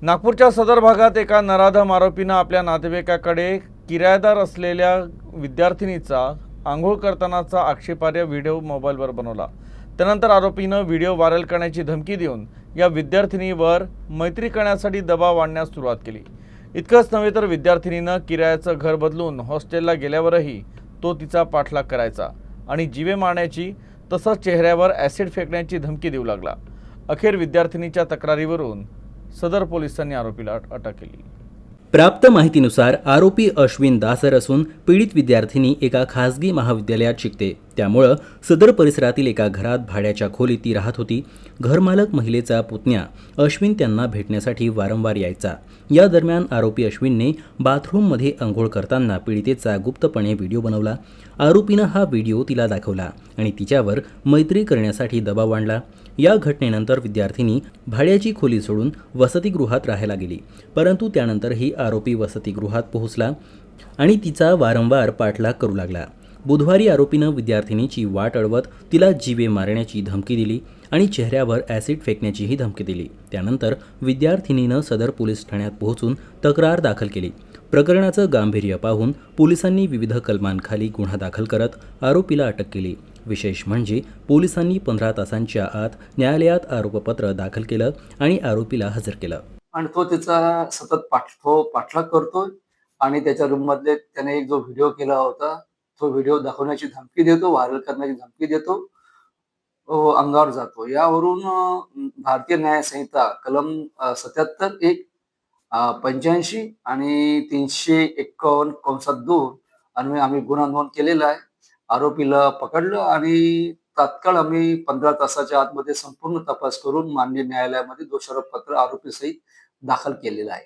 नागपूरच्या सदर भागात एका नराधम आरोपीनं आपल्या नातेवाईकाकडे किरायेदार असलेल्या विद्यार्थिनीचा आंघोळ करतानाचा आक्षेपार्ह व्हिडिओ मोबाईलवर बनवला। त्यानंतर आरोपीनं व्हिडिओ व्हायरल करण्याची धमकी देऊन या विद्यार्थिनीवर मैत्री करण्यासाठी दबाव आणण्यास सुरुवात केली। इतकंच नव्हे तर विद्यार्थिनीनं किरायाचं घर बदलून हॉस्टेलला गेल्यावरही तो तिचा पाठलाग करायचा आणि जीवे मारण्याची तसंच चेहऱ्यावर ॲसिड फेकण्याची धमकी देऊ लागला। अखेर विद्यार्थिनीच्या तक्रारीवरून सदर पोलिसांनी आरोपीला अटक केली। प्राप्त माहितीनुसार आरोपी अश्विन दासर असून पीडित विद्यार्थिनी एका खासगी महाविद्यालयात शिकते। त्यामुळे सदर परिसरातील एका घरात भाड्याच्या खोलीत ती राहत होती। घरमालक महिलेचा पुतण्या अश्विन त्यांना भेटण्यासाठी वारंवार यायचा। या दरम्यान आरोपी अश्विनने बाथरूममध्ये अंघोळ करताना पीडितेचा गुप्तपणे व्हिडिओ बनवला। आरोपीनं हा व्हिडिओ तिला दाखवला आणि तिच्यावर मैत्री करण्यासाठी दबाव आणला। या घटनेनंतर विद्यार्थिनी भाड्याची खोली सोडून वसतिगृहात राहायला गेली, परंतु त्यानंतरही आरोपी वसतिगृहात पोहोचला आणि तिचा वारंवार पाठलाग करू लागला। बुधवारी आरोपीनं विद्यार्थिनीची वाट अडवत तिला जीवे मारण्याची धमकी दिली आणि चेहऱ्यावर ॲसिड फेकण्याचीही धमकी दिली। त्यानंतर विद्यार्थिनीनं सदर पोलीस ठाण्यात पोहोचून तक्रार दाखल केली। प्रकरणाचं गांभीर्य पाहून पोलिसांनी विविध कलमांखाली गुन्हा दाखल करत आरोपीला अटक केली। विशेष म्हणजे पोलिसांनी 15 तासांच्या आत न्यायालयात आरोपपत्र दाखल केलं आणि आरोपीला हजर केलं। आणि तो त्याचा सतत पाठलाग करतोय आणि त्याच्या रूम मधले त्याने एक जो व्हिडिओ केला होता तो व्हिडिओ दाखवण्याची धमकी देतो, व्हायरल करण्याची धमकी देतो, अंगावर जातो। यावरून भारतीय न्याय संहिता कलम 77(1), 85 आणि 351(2) अन्वये आम्ही गुन्हा नोंद केलेला आहे। आरोपीला पकडलं आणि तात्काळ आम्ही 15 तासाच्या आतमध्ये संपूर्ण तपास करून माननीय न्यायालयामध्ये दोषारोपपत्र आरोपीसहित दाखल केलेलं आहे।